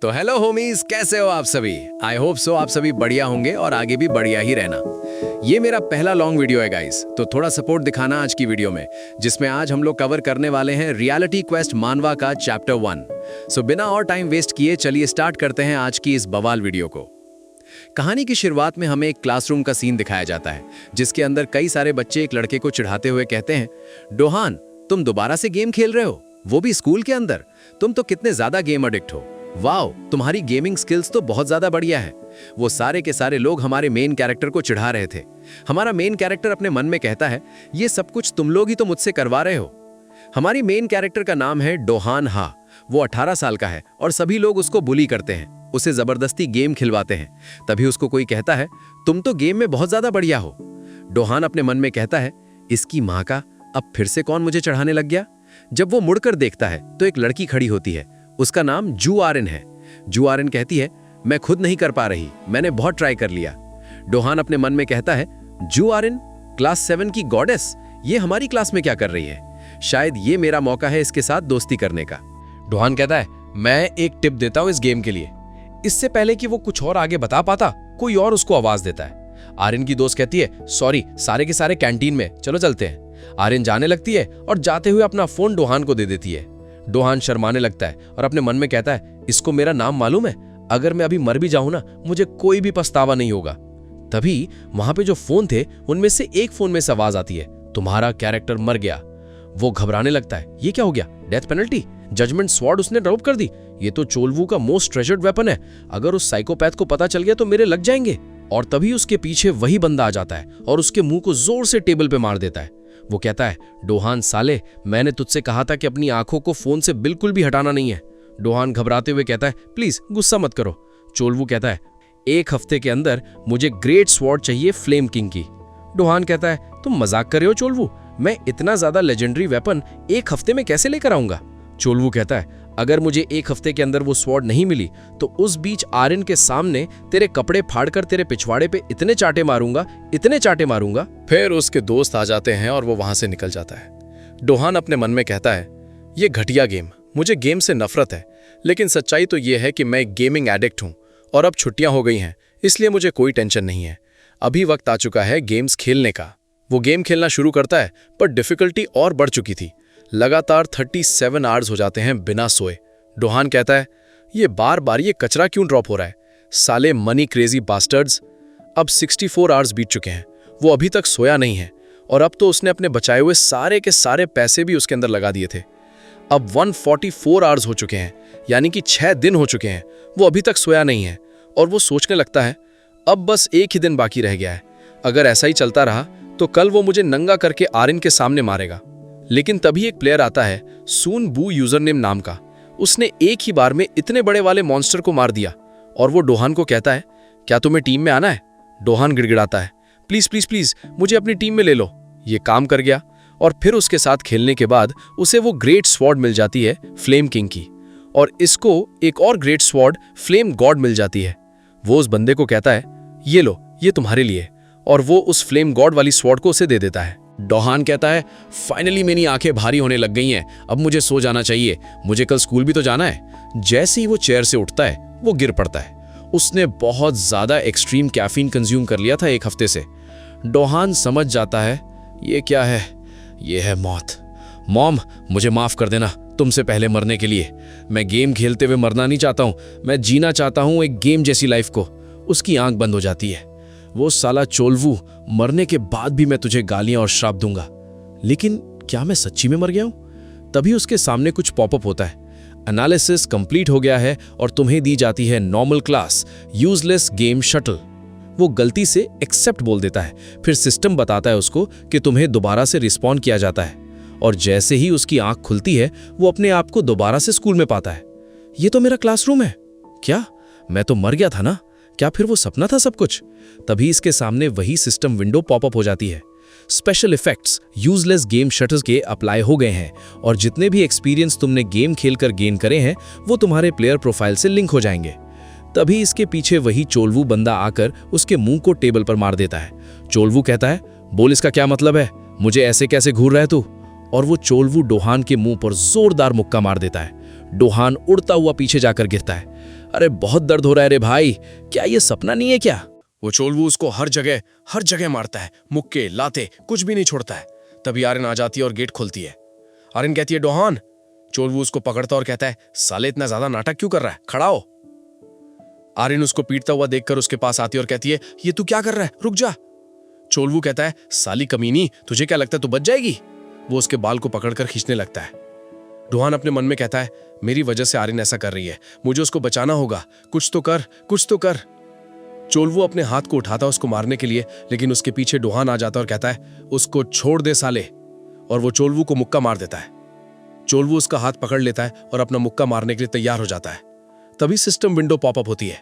तो hello homies, कैसे हो आप सभी। आई होप सो आप सभी बढ़िया होंगे और आगे भी बढ़िया ही रहना। ये मेरा पहला लॉन्ग वीडियो है गाइस, तो थोड़ा सपोर्ट दिखाना आज की वीडियो में, जिसमें आज हम लोग कवर करने वाले हैं रियलिटी क्वेस्ट मानवा का चैप्टर 1। सो बिना और टाइम वेस्ट किए चलिए स्टार्ट करते हैं आज की इस बवाल वीडियो को। कहानी की शुरुआत में हमें एक क्लासरूम का सीन दिखाया जाता है, जिसके अंदर कई सारे बच्चे एक लड़के को चिढ़ाते हुए कहते हैं, डोहान तुम दोबारा से गेम खेल रहे हो, वो भी स्कूल के अंदर। तुम तो कितने ज्यादा गेम एडिक्ट हो। वाओ, तुम्हारी गेमिंग स्किल्स तो बहुत ज्यादा बढ़िया है। वो सारे के सारे लोग हमारे मेन कैरेक्टर को चिढ़ा रहे थे। हमारा मेन कैरेक्टर अपने मन में कहता है, ये सब कुछ तुम लोग ही तो मुझसे करवा रहे हो। हमारी मेन कैरेक्टर का नाम है डोहान हा। वो 18 साल का है और सभी लोग उसको बुली करते हैं, उसे जबरदस्ती गेम खिलवाते हैं। तभी उसको कोई कहता है, तुम तो गेम में बहुत ज्यादा बढ़िया हो। डोहान अपने मन में कहता है, इसकी माँ का, अब फिर से कौन मुझे चढ़ाने लग गया। जब वो मुड़कर देखता है तो एक लड़की खड़ी होती है। उसका नाम जू आरिन है। जू आरिन कहती है, मैं खुद नहीं कर पा रही, मैंने बहुत ट्राई कर लिया। डोहान अपने मन में कहता है, जू आरिन क्लास 7 की गॉडेस, ये हमारी क्लास में क्या कर रही है। शायद ये मेरा मौका है इसके साथ दोस्ती करने का। डोहान कहता है, मैं एक टिप देता हूं इस गेम के लिए। इससे पहले कि वो कुछ और आगे बता पाता, कोई और उसको आवाज देता है। आर्यन की दोस्त कहती है, सॉरी, सारे के सारे कैंटीन में, चलो चलते हैं। आर्यन जाने लगती है और जाते हुए अपना फोन डोहान को दे देती है। डोहान शर्माने लगता है और अपने मन में कहता है, इसको मेरा नाम मालूम है, अगर मैं अभी मर भी जाऊं ना, मुझे कोई भी पछतावा नहीं होगा। तभी वहां पे जो फोन थे उनमें से एक फोन में से आवाज आती है, तुम्हारा कैरेक्टर मर गया। वो घबराने लगता है, ये क्या हो गया, डेथ पेनल्टी, जजमेंट स्वॉर्ड उसने ड्रॉप कर दी। ये तो चोलवू का मोस्ट ट्रेजर्ड वेपन है, अगर उस साइकोपैथ को पता चल गया तो मेरे लग जाएंगे। और तभी उसके पीछे वही बंदा आ जाता है और उसके मुंह को जोर से टेबल पे मार देता है। वो कहता है, डोहान साले, मैंने तुझसे कहा था कि अपनी आंखों को फोन से बिल्कुल भी हटाना नहीं है। डोहान घबराते हुए कहता है, प्लीज गुस्सा मत करो। चोलवू कहता है, 1 हफ्ते के अंदर मुझे ग्रेट स्वॉर्ड चाहिए फ्लेम किंग की। डोहान कहता है, तुम मजाक कर रहे हो चोलवू, मैं इतना ज्यादा लेजेंडरी वेपन 1 हफ्ते में कैसे लेकर आऊंगा। चोलवू कहता है, अगर मुझे 1 हफ्ते के अंदर वो स्वॉर्ड नहीं मिली तो उस बीच आर्यन के सामने तेरे कपड़े फाड़कर तेरे पिछवाड़े पे इतने चाटे मारूंगा। फिर उसके दोस्त आ जाते हैं और वो वहां से निकल जाता है। डोहान अपने मन में कहता है, ये घटिया गेम, मुझे गेम से नफरत है, लेकिन सच्चाई तो ये है कि मैं एक गेमिंग एडिक्ट हूं और अब छुट्टियां हो गई हैं, इसलिए मुझे कोई टेंशन नहीं है। अभी वक्त आ चुका है गेम्स खेलने का। वो गेम खेलना शुरू करता है, पर डिफिकल्टी और बढ़ चुकी थी। लगातार 37 आवर्स हो जाते हैं बिना सोए। डोहान कहता है, ये बार बार ये कचरा क्यों ड्रॉप हो रहा है, साले मनी क्रेजी बास्टर्ड्स। अब 64 आवर्स बीत चुके हैं, वो अभी तक सोया नहीं है और अब तो उसने अपने बचाए हुए सारे के सारे पैसे भी उसके अंदर लगा दिए थे। अब 144 आवर्स हो चुके हैं, यानी कि 6 दिन हो चुके हैं, वो अभी तक सोया नहीं है और वो सोचने लगता है, अब बस एक ही दिन बाकी रह गया है। अगर ऐसा ही चलता रहा तो कल वो मुझे नंगा करके आर्यन के सामने मारेगा। लेकिन तभी एक प्लेयर आता है, सून बू यूजरनेम नाम का। उसने एक ही बार में इतने बड़े वाले मॉन्स्टर को मार दिया और वो डोहान को कहता है, क्या तुम्हें टीम में आना है। डोहान गिड़गिड़ाता है, प्लीज प्लीज प्लीज मुझे अपनी टीम में ले लो। ये काम कर गया और फिर उसके साथ खेलने के बाद उसे वो ग्रेट स्वॉर्ड मिल जाती है फ्लेम किंग की, और इसको एक और ग्रेट स्वॉर्ड फ्लेम गॉड मिल जाती है। वो उस बंदे को कहता है, ये लो, ये तुम्हारे लिए, और वो उस फ्लेम गॉड वाली स्वॉर्ड को उसे दे देता है। डोहान कहता है, फाइनली मेरी आंखें भारी होने लग गई हैं, अब मुझे सो जाना चाहिए, मुझे कल स्कूल भी तो जाना है। जैसे ही वो चेयर से उठता है वो गिर पड़ता है। उसने बहुत ज्यादा एक्सट्रीम कैफीन कंज्यूम कर लिया था 1 हफ्ते से। डोहान समझ जाता है, ये क्या है, ये है मौत। मॉम, मुझे माफ कर देना तुमसे पहले मरने के लिए। मैं गेम खेलते हुए मरना नहीं चाहता हूं, मैं जीना चाहता हूं एक गेम जैसी लाइफ को। उसकी आंख बंद हो जाती है। वो साला चोलवू, मरने के बाद भी मैं तुझे गालियां और श्राप दूंगा। लेकिन क्या मैं सच्ची में मर गया हूं। तभी उसके सामने कुछ पॉपअप होता है, एनालिसिस कंप्लीट हो गया है और तुम्हें दी जाती है normal class useless game shuttle. वो गलती से एक्सेप्ट बोल देता है। फिर सिस्टम बताता है उसको कि तुम्हें दोबारा से रिस्पॉन्ड किया जाता है, और जैसे ही उसकी आंख खुलती है वो अपने आप को दोबारा से स्कूल में पाता है। ये तो मेरा क्लासरूम है। क्या मैं तो मर गया था ना, क्या फिर वो सपना था सब कुछ। तभी इसके सामने वही सिस्टम विंडो पॉपअप हो जाती है। Special effects useless game shutters के अप्लाई हो गए हैं और जितने भी एक्सपीरियंस तुमने गेम खेलकर गेन करे हैं वो तुम्हारे प्लेयर प्रोफाइल से लिंक हो जाएंगे। तभी इसके पीछे वही चोलवू बंदा आकर उसके मुंह को टेबल पर मार देता है। चोलवू कहता है, बोल इसका क्या मतलब है, मुझे ऐसे कैसे घूर रहा है तू। और वो चोलवू डोहान के मुंह पर जोरदार मुक्का मार देता है। डोहान उड़ता हुआ पीछे जाकर गिरता है। अरे बहुत दर्द हो रहा है रे भाई, क्या ये सपना नहीं है क्या? वो चोलवू उसको हर जगह मारता है, मुक्के लाते कुछ भी नहीं छोड़ता है। तभी आर्यन आ जाती है और गेट खोलती है। आर्यन कहती है डोहान। चोलवू उसको पकड़ता और कहता है साले इतना ज्यादा नाटक क्यों कर रहा है, खड़ा हो। आर्यन उसको पीटता हुआ देखकर उसके पास आती है और कहती है ये तू क्या कर रहा है, रुक जा। चोलवू कहता है साली कमीनी, तुझे क्या लगता है तू बच जाएगी? वो उसके बाल को पकड़कर खींचने लगता है। डोहान अपने मन में कहता है मेरी वजह से आर्यन ऐसा कर रही है, मुझे उसको बचाना होगा, कुछ तो कर, कुछ तो कर। चोलवू अपने हाथ को उठाता उसको मारने के लिए, लेकिन उसके पीछे डोहान आ जाता और कहता है उसको छोड़ दे साले, और वो चोलवू को मुक्का मार देता है। चोलवू उसका हाथ पकड़ लेता है और अपना मुक्का मारने के लिए तैयार हो जाता है। तभी सिस्टम विंडो पॉपअप होती है।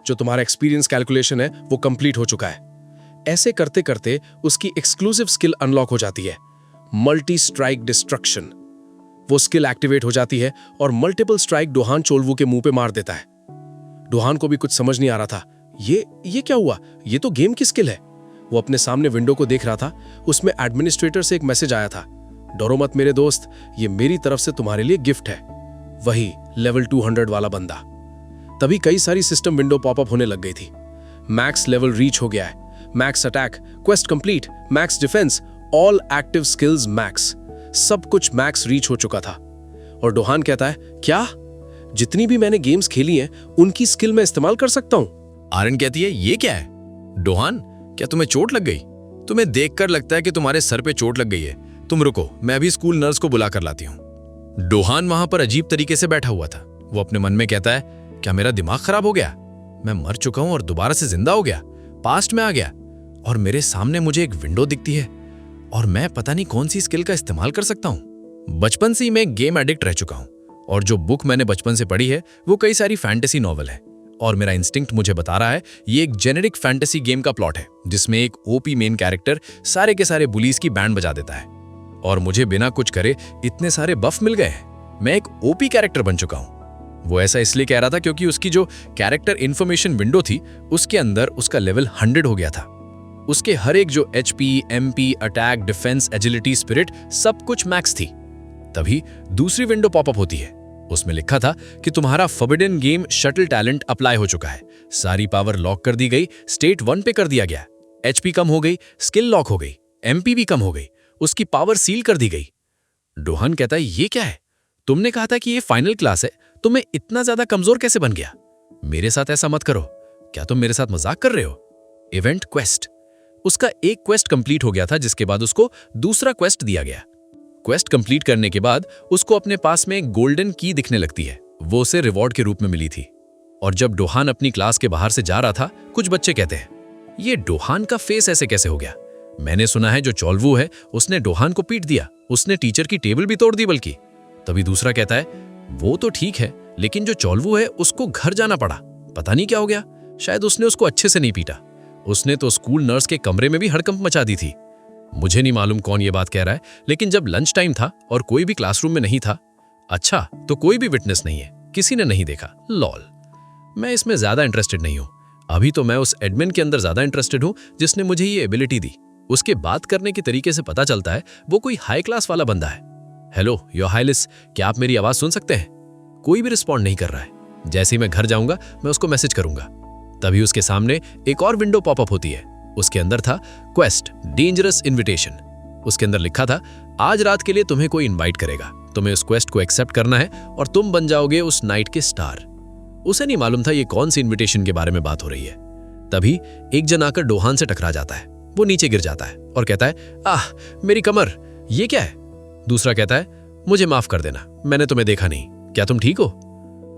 जो तुम्हारा एक्सपीरियंस कैलकुलेशन है वो कंप्लीट हो चुका है। ऐसे करते करते उसकी एक्सक्लूसिव स्किल अनलॉक हो जाती है, मल्टी स्ट्राइक डिस्ट्रक्शन। वो स्किल एक्टिवेट हो जाती है और मल्टीपल स्ट्राइक डोहान चोलवू के मुंह पे मार देता है। डोहान को भी कुछ समझ नहीं आ रहा था, ये क्या हुआ, ये तो गेम की स्किल है। वो अपने सामने विंडो को देख रहा था, उसमें एडमिनिस्ट्रेटर से एक मैसेज आया था, डरो मत मेरे दोस्त, ये मेरी तरफ से तुम्हारे लिए गिफ्ट है। वही लेवल 200 वाला बंदा। तभी कई सारी सिस्टम विंडो पॉपअप होने लग गई थी। मैक्स लेवल रीच हो गया है, max attack, quest complete, max defence, all active skills max, सब कुछ मैक्स रीच हो चुका था। और डोहान कहता है क्या, जितनी भी मैंने गेम्स खेली हैं उनकी स्किल मैं इस्तेमाल कर सकता हूं? आर्यन कहती है ये क्या है? डोहान, क्या तुम्हें चोट लग गई? तुम्हें देखकर लगता है कि तुम्हारे सर पे चोट लग गई है। तुम रुको, मैं अभी स्कूल नर्स को बुला कर लाती हूँ। डोहान वहां पर अजीब तरीके से बैठा हुआ था। वो अपने मन में कहता है क्या मेरा दिमाग खराब हो गया? मैं मर चुका हूं और दोबारा से जिंदा हो गया, पास्ट में आ गया, और मेरे सामने मुझे एक विंडो दिखती है और मैं पता नहीं कौन सी स्किल का इस्तेमाल कर सकता हूं। बचपन से ही मैं गेम एडिक्ट रह चुका हूं और जो बुक मैंने बचपन से पढ़ी है वो कई सारी फैंटेसी नॉवल है, और मेरा इंस्टिंक्ट मुझे बता रहा है ये एक जेनेरिक फैंटेसी गेम का प्लॉट है जिसमें एक ओपी मेन कैरेक्टर सारे के सारे बुलीज की बैंड बजा देता है, और मुझे बिना कुछ करे इतने सारे बफ मिल गए हैं। मैं एक ओपी कैरेक्टर बन चुका हूं। वो ऐसा इसलिए कह रहा था क्योंकि उसकी जो कैरेक्टर इन्फॉर्मेशन विंडो थी उसके अंदर उसका लेवल 100 हो गया था। उसके हर एक जो HP, MP, attack, defence, agility, spirit, सब कुछ मैक्स थी। तभी दूसरी विंडो पॉपअप होती है। उसमें लिखा था कि तुम्हारा forbidden game shuttle talent apply हो चुका है, सारी पावर लॉक कर दी गई, स्टेट 1 पे कर दिया गया, HP कम हो गई, स्किल लॉक हो गई, MP भी कम हो गई, उसकी पावर सील कर दी गई। डोहान कहता है ये क्या है? तुमने कहा था कि ये फाइनल क्लास है, तुम्हें इतना ज्यादा कमजोर कैसे बन गया? मेरे साथ ऐसा मत करो, क्या तुम मेरे साथ मजाक कर रहे हो? Event quest. उसका एक क्वेस्ट कंप्लीट हो गया था जिसके बाद उसको दूसरा क्वेस्ट दिया गया। क्वेस्ट कंप्लीट करने के बाद उसको अपने पास में एक गोल्डन की दिखने लगती है, वो उसे रिवॉर्ड के रूप में मिली थी। और जब डोहान अपनी क्लास के बाहर से जा रहा था, कुछ बच्चे कहते हैं ये डोहान का फेस ऐसे कैसे हो गया? मैंने सुना है जो चोलवू है उसने डोहान को पीट दिया, उसने टीचर की टेबल भी तोड़ दी बल्कि। तभी दूसरा कहता है वो तो ठीक है, लेकिन जो चोलवू है उसको घर जाना पड़ा, पता नहीं क्या हो गया, शायद उसने उसको अच्छे से नहीं पीटा, उसने तो स्कूल नर्स के कमरे में भी हड़कंप मचा दी थी। मुझे नहीं मालूम कौन ये बात कह रहा है, लेकिन जब लंच टाइम था और कोई भी क्लासरूम में नहीं था, अच्छा तो कोई भी विटनेस नहीं है, किसी ने नहीं देखा। लॉल, मैं इसमें ज्यादा इंटरेस्टेड नहीं हूं। अभी तो मैं उस एडमिन के अंदर ज्यादा इंटरेस्टेड हूं जिसने मुझे ये एबिलिटी दी। उसके बात करने के तरीके से पता चलता है वो कोई हाई क्लास वाला बंदा है। हेलो योर हाइनेस, क्या आप मेरी आवाज सुन सकते हैं? कोई भी रिस्पॉन्ड नहीं कर रहा है। जैसे ही मैं घर जाऊंगा मैं उसको मैसेज करूंगा। तभी उसके सामने एक और विंडो पॉपअप होती है। उसके अंदर था क्वेस्ट डेंजरस इनविटेशन। उसके अंदर लिखा था आज रात के लिए तुम्हें कोई इनवाइट करेगा, तुम्हें उस क्वेस्ट को एक्सेप्ट करना है और तुम बन जाओगे उस नाइट के स्टार। उसे नहीं मालूम था ये कौन सी इनविटेशन के बारे में बात हो रही है। तभी एक जन आकर डोहान से टकरा जाता है, वो नीचे गिर जाता है और कहता है आह मेरी कमर, ये क्या है? दूसरा कहता है मुझे माफ कर देना, मैंने तुम्हें देखा नहीं, क्या तुम ठीक हो?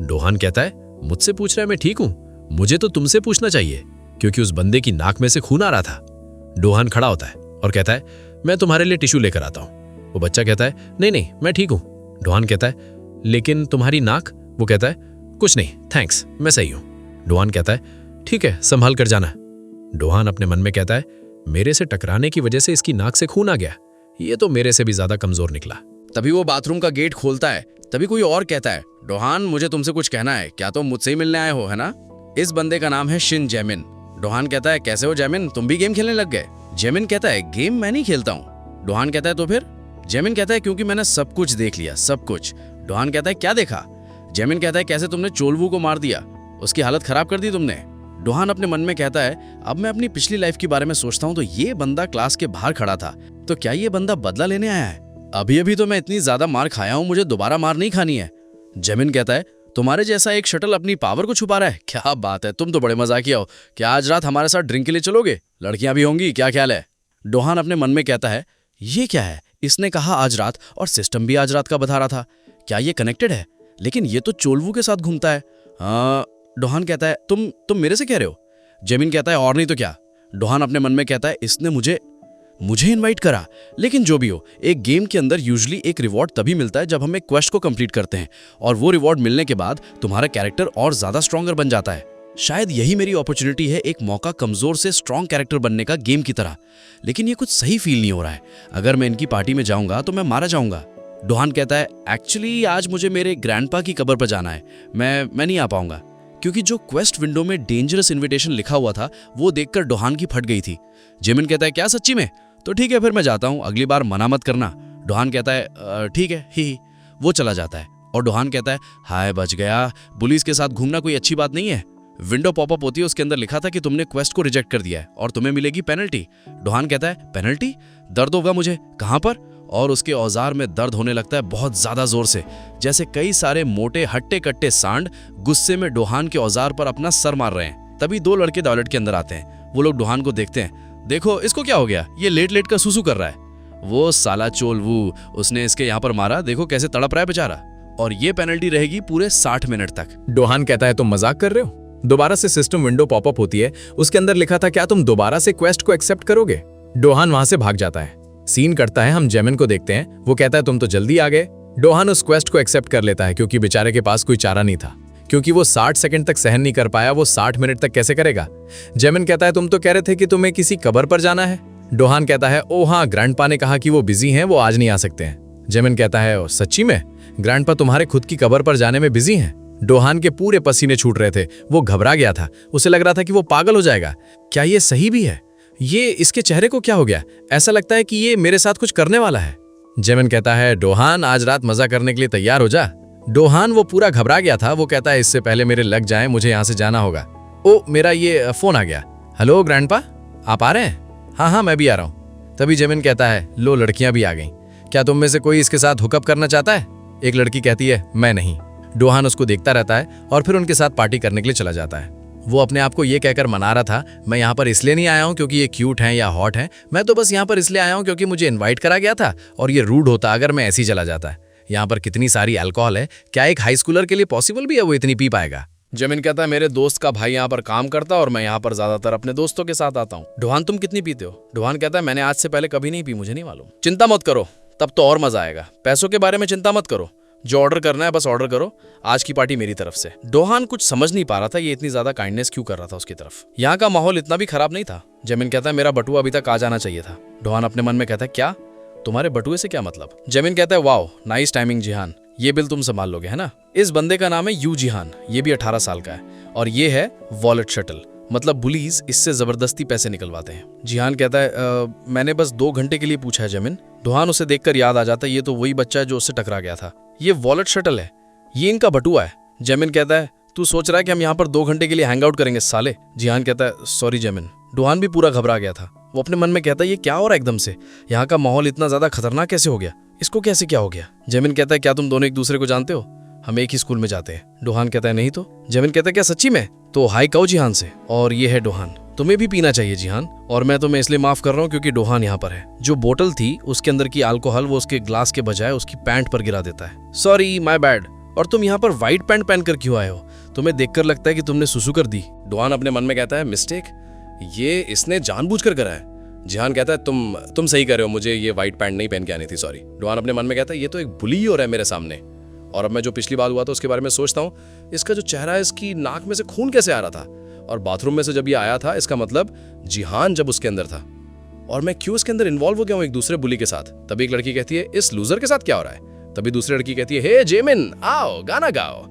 डोहान कहता है मुझसे पूछ रहा है मैं ठीक हूं? मुझे तो तुमसे पूछना चाहिए, क्योंकि उस बंदे की नाक में से खून आ रहा था। डोहान खड़ा होता है और कहता है मैं तुम्हारे लिए टिश्यू लेकर आता हूं। वो बच्चा कहता है नहीं नहीं मैं ठीक हूं। डोहान कहता है लेकिन तुम्हारी नाक? वो कहता है कुछ नहीं थैंक्स, मैं सही हूं। डोहान कहता है ठीक है संभाल कर जाना। डोहान अपने मन में कहता है मेरे से टकराने की वजह से इसकी नाक से खून आ गया, ये तो मेरे से भी ज्यादा कमजोर निकला। तभी वो बाथरूम का गेट खोलता है। तभी कोई और कहता है डोहान मुझे तुमसे कुछ कहना है, क्या तुम मुझसे ही मिलने आए हो, है ना? इस बंदे का नाम है शिन जैमिन। डोहान कहता है कैसे हो जैमिन, तुम भी गेम खेलने लग गए? जैमिन कहता है गेम मैं नहीं खेलता हूँ। डोहान कहता है तो फिर? जैमिन कहता है क्योंकि मैंने सब कुछ देख लिया, सब कुछ। डोहान कहता है क्या देखा? जेमिन कहता है कैसे तुमने चोलवू को मार दिया, उसकी हालत खराब कर दी तुमने। डोहान अपने मन में कहता है अब मैं अपनी पिछली लाइफ के बारे में सोचता हूँ तो ये बंदा क्लास के बाहर खड़ा था, तो क्या ये बंदा बदला लेने आया है? अभी अभी तो मैं इतनी ज्यादा मार खाया हूँ, मुझे दोबारा मार नहीं खानी है। जेमिन कहता है तुम्हारे जैसा एक शटल अपनी पावर को छुपा रहा है, क्या बात है, तुम तो बड़े मजाकिया हो। क्या आज रात हमारे साथ ड्रिंक के लिए चलोगे? लड़कियां भी होंगी, क्या ख्याल है? डोहान अपने मन में कहता है ये क्या है, इसने कहा आज रात और सिस्टम भी आज रात का बता रहा था, क्या ये कनेक्टेड है? लेकिन ये तो चोलवू के साथ घूमता है। हाँ, डोहान कहता है तुम मेरे से कह रहे हो? जेमिन कहता है और नहीं तो क्या। डोहान अपने मन में कहता है इसने मुझे इनवाइट करा, लेकिन जो भी हो, एक गेम के अंदर यूजुअली एक रिवॉर्ड तभी मिलता है जब हम एक क्वेस्ट को कंप्लीट करते हैं, और वो रिवॉर्ड मिलने के बाद तुम्हारा कैरेक्टर और ज्यादा स्ट्रॉन्गर बन जाता है। शायद यही मेरी अपॉर्चुनिटी है, एक मौका कमजोर से स्ट्रॉन्ग कैरेक्टर बनने का गेम की तरह। लेकिन ये कुछ सही फील नहीं हो रहा है, अगर मैं इनकी पार्टी में जाऊंगा तो मैं मारा जाऊंगा। डोहान कहता है एक्चुअली आज मुझे मेरे ग्रैंडपा की कब्र पर जाना है, मैं नहीं आ पाऊंगा, क्योंकि जो क्वेस्ट विंडो में डेंजरस इन्विटेशन लिखा हुआ था वो देखकर डोहान की फट गई थी। जेमिन कहता है क्या सच्ची में? तो ठीक है फिर मैं जाता हूँ, अगली बार मना मत करना। डोहान कहता है ठीक है ही। वो चला जाता है और डोहान कहता है हाय बच गया, पुलिस के साथ घूमना कोई अच्छी बात नहीं है। विंडो पॉपअप होती है, उसके अंदर लिखा था कि तुमने क्वेस्ट को रिजेक्ट कर दिया है और तुम्हें मिलेगी पेनल्टी। डोहान कहता है पेनल्टी? दर्द होगा मुझे, कहाँ पर? और उसके औजार में दर्द होने लगता है बहुत ज्यादा जोर से, जैसे कई सारे मोटे हट्टे कट्टे सांड गुस्से में डोहान के औजार पर अपना सर मार रहे हैं। तभी दो लड़के टॉयलेट के अंदर आते हैं। वो लोग डोहान को देखते हैं, देखो इसको क्या हो गया, ये लेट लेट का सुसु कर रहा है। वो साला चोलवू, उसने इसके यहाँ पर मारा, देखो कैसे तड़प रहा है बेचारा, और ये पेनल्टी रहेगी पूरे 60 मिनट तक। डोहान कहता है तुम मजाक कर रहे हो? दोबारा से सिस्टम विंडो पॉपअप होती है, उसके अंदर लिखा था क्या तुम दोबारा से क्वेस्ट को एक्सेप्ट करोगे? डोहान वहां से भाग जाता है। सीन करता है, हम जेमिन को देखते हैं, वो कहता है तुम तो जल्दी आ गए। डोहान उस क्वेस्ट को एक्सेप्ट कर लेता है क्योंकि बेचारे के पास कोई चारा नहीं था, क्योंकि वो 60 सेकंड तक सहन नहीं कर पाया, वो 60 मिनट तक कैसे करेगा? जेमिन कहता है तुम तो कह रहे थे कि तुम्हें किसी कब्र पर जाना है। डोहान कहता है ओ हाँ, ग्रैंडपा ने कहा कि वो बिजी हैं, वो आज नहीं आ सकते हैं। जेमिन कहता है सच्ची में? ग्रैंडपा तुम्हारे खुद की कब्र पर जाने में बिजी हैं? डोहान के पूरे पसीने छूट रहे थे, वो घबरा गया था, उसे लग रहा था कि वो पागल हो जाएगा। क्या ये सही भी है? ये इसके चेहरे को क्या हो गया? ऐसा लगता है कि ये मेरे साथ कुछ करने वाला है। जेमिन कहता है डोहान आज रात मजा करने के लिए तैयार हो जा। डोहान वो पूरा घबरा गया था, वो कहता है इससे पहले मेरे लग जाए, मुझे यहाँ से जाना होगा। ओ मेरा ये फोन आ गया। हेलो ग्रैंडपा, आप आ रहे हैं? हाँ मैं भी आ रहा हूँ। तभी जेमिन कहता है लो लड़कियां भी आ गईं, क्या तुम में से कोई इसके साथ हुकअप करना चाहता है? एक लड़की कहती है मैं नहीं। डोहान उसको देखता रहता है और फिर उनके साथ पार्टी करने के लिए चला जाता है। वो अपने आप को ये कहकर मना रहा था मैं यहाँ पर इसलिए नहीं आया हूँ क्योंकि ये क्यूट हैं या हॉट हैं, मैं तो बस यहाँ पर इसलिए आया हूँ क्योंकि मुझे इन्वाइट करा गया था, और ये रूड होता अगर मैं ऐसे ही चला जाता। यहाँ पर कितनी सारी अल्कोहल है, क्या एक हाई स्कूलर के लिए पॉसिबल भी है वो इतनी पी पाएगा? जेमिन कहता है मेरे दोस्त का भाई यहाँ पर काम करता है और मैं यहाँ पर ज्यादातर अपने दोस्तों के साथ आता हूँ। डोहान तुम कितनी पीते हो? डोहान कहता है मैंने आज से पहले कभी नहीं पी, मुझे नहीं मालूम। चिंता मत करो, तब तो और मजा आएगा। पैसों के बारे में चिंता मत करो, जो ऑर्डर करना है बस ऑर्डर करो, आज की पार्टी मेरी तरफ से। डोहान कुछ समझ नहीं पा रहा था ये इतनी ज्यादा काइंडनेस क्यों कर रहा था उसकी तरफ। यहाँ का माहौल इतना भी खराब नहीं था। जेमिन कहता है मेरा बटुआ अभी तक आ जाना चाहिए था। डोहान अपने मन में कहता है क्या? तुम्हारे बटुए से क्या मतलब? जेमिन कहता है वाओ नाइस टाइमिंग जिहान, ये बिल तुम संभाल लोगे है ना? इस बंदे का नाम है यू जिहान, ये भी 18 साल का है, और ये है वॉलेट शटल, मतलब बुलीज इससे जबरदस्ती पैसे निकलवाते हैं। जिहान कहता है मैंने बस 2 घंटे के लिए पूछा है जेमिन। डोहान उसे देखकर याद आ जाता है ये तो वही बच्चा है जो उससे टकरा गया था, ये वॉलेट शटल है, ये इनका बटुआ है। जेमिन कहता है तू सोच रहा है कि हम यहाँ पर 2 घंटे के लिए हैंग आउट करेंगे साले? जिहान कहता है सॉरी जेमिन। डोहान भी पूरा घबरा गया था, वो अपने मन में कहता है ये क्या हो रहा है एकदम से, यहाँ का माहौल इतना ज्यादा खतरनाक कैसे हो गया, इसको कैसे क्या हो गया? जेमिन कहता है क्या तुम दोनों एक दूसरे को जानते हो? हम एक ही स्कूल में जाते हैं। डोहान कहता है नहीं तो। जेमिन कहता है क्या सच्ची में? तो हाई कहो जिहान से, और ये है डोहान, तुम्हें भी पीना चाहिए जिहान, और मैं तुम्हें इसलिए माफ कर रहा हूँ क्योंकि डोहान यहाँ पर है। जो बोतल थी उसके अंदर की अल्कोहल वो उसके ग्लास के बजाय उसकी पैंट पर गिरा देता है। Sorry my bad. और तुम यहाँ पर व्हाइट पैंट पहनकर क्यों आए हो? तुम्हें देखकर लगता है कि तुमने सुसु कर दी। डोहान अपने मन में कहता है मिस्टेक, ये इसने जानबूझकर करा है। जिहान कहता है तुम सही कर रहे हो, मुझे ये व्हाइट पैंट नहीं पहन के आनी थी, सॉरी। डोहान अपने मन में कहता है ये तो एक बुली हो रहा है मेरे सामने, और अब मैं जो पिछली बार हुआ था उसके बारे में सोचता हूँ, इसका जो चेहरा है इसकी नाक में से खून कैसे आ रहा था, और बाथरूम में से जब ये आया था इसका मतलब जिहान जब उसके अंदर था, और मैं क्यों इसके अंदर इन्वॉल्व हो गया हूँ एक दूसरे बुली के साथ। तभी एक लड़की कहती है इस लूजर के साथ क्या हो रहा है? तभी दूसरी लड़की कहती है हे जेमिन आओ गाना गाओ।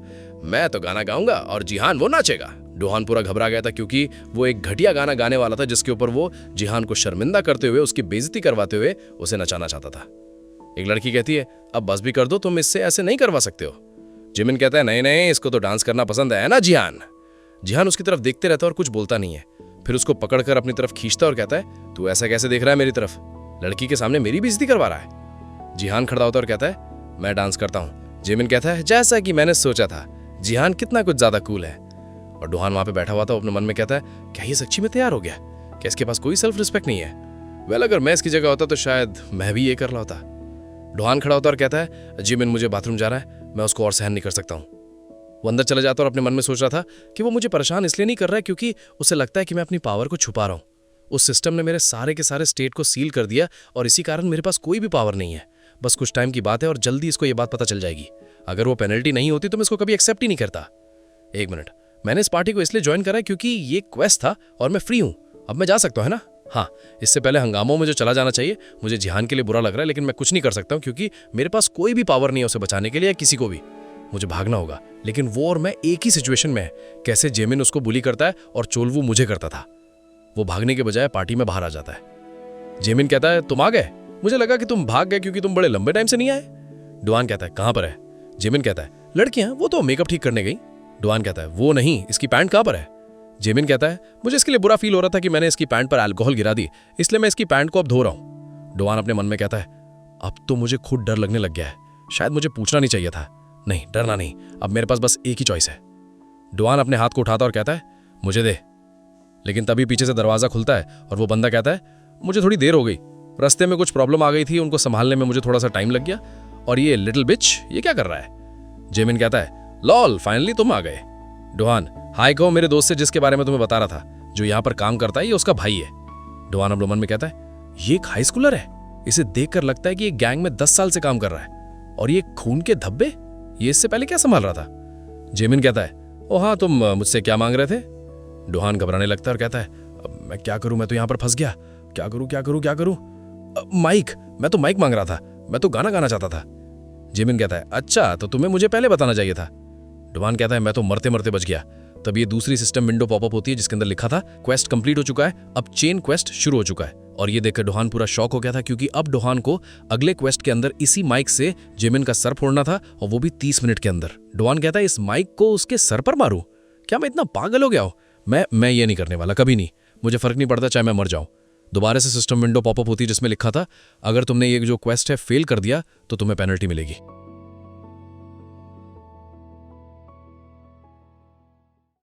मैं तो गाना गाऊंगा और जिहान वो नाचेगा। डोहान पूरा घबरा गया था क्योंकि वो एक घटिया गाना गाने वाला था जिसके ऊपर वो जिहान को शर्मिंदा करते हुए उसकी बेइज्जती करवाते हुए उसे नचाना चाहता था। एक लड़की कहती है अब बस भी कर दो, तुम इससे ऐसे नहीं करवा सकते हो। जिमिन कहता है नहीं नहीं, इसको तो डांस करना पसंद है ना जिहान। जिहान उसकी तरफ देखते रहता है और कुछ बोलता नहीं है। फिर उसको पकड़कर अपनी तरफ खींचता और कहता है तू ऐसा कैसे देख रहा है मेरी तरफ, लड़की के सामने मेरी बेइज्जती करवा रहा है। जिहान खड़ा होता और कहता है मैं डांस करता हूँ। जिमिन कहता है जैसा कि मैंने सोचा था, जिहान कितना कुछ ज्यादा कूल है। और डोहान वहां पे बैठा हुआ था, अपने मन में कहता है क्या ये सच्ची में तैयार हो गया, क्या इसके पास कोई सेल्फ रिस्पेक्ट नहीं है। वेल अगर मैं इसकी जगह होता तो शायद मैं भी ये कर रहा होता। डोहान खड़ा होता और कहता है जिमिन मुझे बाथरूम जा रहा है, मैं उसको और सहन नहीं कर सकता हूँ। वो अंदर चला जाता और अपने मन में सोच रहा था कि वो मुझे परेशान इसलिए नहीं कर रहा है क्योंकि उसे लगता है कि मैं अपनी पावर को छुपा रहा हूँ। उस सिस्टम ने मेरे सारे के सारे स्टेट को सील कर दिया और इसी कारण मेरे पास कोई भी पावर नहीं है। बस कुछ टाइम की बात है और जल्दी इसको ये बात पता चल जाएगी। अगर वो पेनल्टी नहीं होती तो मैं इसको कभी एक्सेप्ट ही नहीं करता। एक मिनट, मैंने इस पार्टी को इसलिए ज्वाइन करा है क्योंकि ये क्वेस्ट था और मैं फ्री हूँ, अब मैं जा सकता हूँ, है ना? हाँ, इससे पहले हंगामों में जो चला जाना चाहिए। मुझे जिहान के लिए बुरा लग रहा है लेकिन मैं कुछ नहीं कर सकता हूँ क्योंकि मेरे पास कोई भी पावर नहीं है उसे बचाने के लिए या किसी को भी। मुझे भागना होगा, लेकिन वो और मैं एक ही सिचुएशन में है। कैसे जेमिन उसको बुली करता है और चोलवू मुझे करता था। वो भागने के बजाय पार्टी में बाहर आ जाता है। जेमिन कहता है तुम आ गए, मुझे लगा कि तुम भाग गए क्योंकि तुम बड़े लंबे टाइम से नहीं आए। डुआन कहता है कहां पर है? जेमिन कहता है लड़कियां, वो तो मेकअप ठीक करने गई। डुआन कहता है वो नहीं, इसकी पैंट कहां पर है? जेमिन कहता है मुझे इसके लिए बुरा फील हो रहा था कि मैंने इसकी पैंट पर अल्कोहल गिरा दी, इसलिए मैं इसकी पैंट को अब धो रहा हूं। डुआन अपने मन में कहता है अब तो मुझे खुद डर लगने लग गया है, शायद मुझे पूछना नहीं चाहिए था। नहीं, डरना नहीं, अब मेरे पास बस एक ही चॉइस है। डुआन अपने हाथ को उठाता और कहता है मुझे दे। लेकिन तभी पीछे से दरवाजा खुलता है और वो बंदा कहता है मुझे थोड़ी देर हो गई, रास्ते में कुछ प्रॉब्लम आ गई थी, उनको संभालने में मुझे थोड़ा सा टाइम लग गया। और ये लिटिल बिच ये क्या कर रहा है? जेमिन कहता है लॉल, फाइनली तुम आ गए। डुआन हाय कहो मेरे दोस्त से जिसके बारे में तुम्हें बता रहा था, जो यहाँ पर काम करता है, ये उसका भाई है। डुआन अब मन में कहता है ये एक हाई स्कूलर है, इसे देखकर लगता है कि ये गैंग में 10 साल से काम कर रहा है। और ये खून के धब्बे, ये इससे पहले क्या संभाल रहा था? जेमिन कहता है ओ हाँ, तुम मुझसे क्या मांग रहे थे? डुआन घबराने लगता है और कहता है अब मैं क्या करूं, मैं तो यहाँ पर फंस गया, क्या करूं क्या करूं क्या करूं? माइक, मैं तो माइक मांग रहा था, मैं तो गाना गाना चाहता था। जेमिन कहता है अच्छा, तो तुम्हें मुझे पहले बताना चाहिए था। डुआन कहता है मैं तो मरते मरते बच गया। तब ये दूसरी सिस्टम विंडो पॉपअप होती है जिसके अंदर लिखा था क्वेस्ट कंप्लीट हो चुका है, अब चेन क्वेस्ट शुरू हो चुका है। और ये देखकर डुआन पूरा शॉक हो गया था क्योंकि अब डुआन को अगले क्वेस्ट के अंदर इसी माइक से जेमिन का सर फोड़ना था, और वो भी 30 मिनट के अंदर। डुआन कहता है इस माइक को उसके सर पर मारूं? क्या मैं इतना पागल हो गया हूं? मैं ये नहीं करने वाला, कभी नहीं। मुझे फर्क नहीं पड़ता चाहे मैं मर जाऊं। दोबारा से सिस्टम विंडो पॉपअप होती है जिसमें लिखा था अगर तुमने ये जो क्वेस्ट है फेल कर दिया तो तुम्हें पेनल्टी मिलेगी।